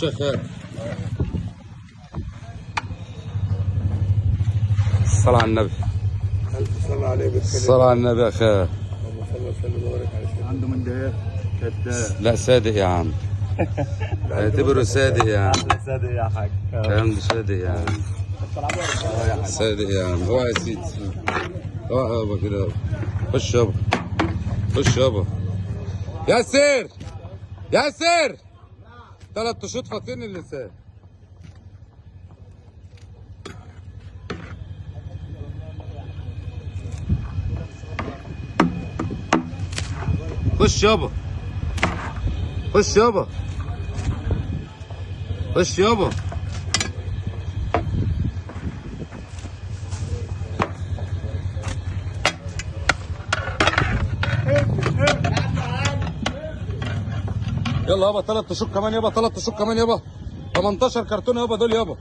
شيخ الصلاة على النبي. ألف صلاة عليه بالكلمة. الصلاة على النبي يا أخي. اللهم صل وسلم وبارك على سيدنا. عنده من ده كذاب. لا صادق يا عم. اعتبره صادق يا عم. احلى صادق يا حاج. كلام ده صادق يا عم. صادق يا عم. هو يا سيدي. هو يابا كده. خش يابا. خش يابا. ياسر ياسر 3 شوط فاطين اللسان. خش يابا. خش يابا. خش يابا. يلا يابا 3 شوط كمان يابا. 3 شوط كمان يابا. 18 كرتون يابا دول يابا.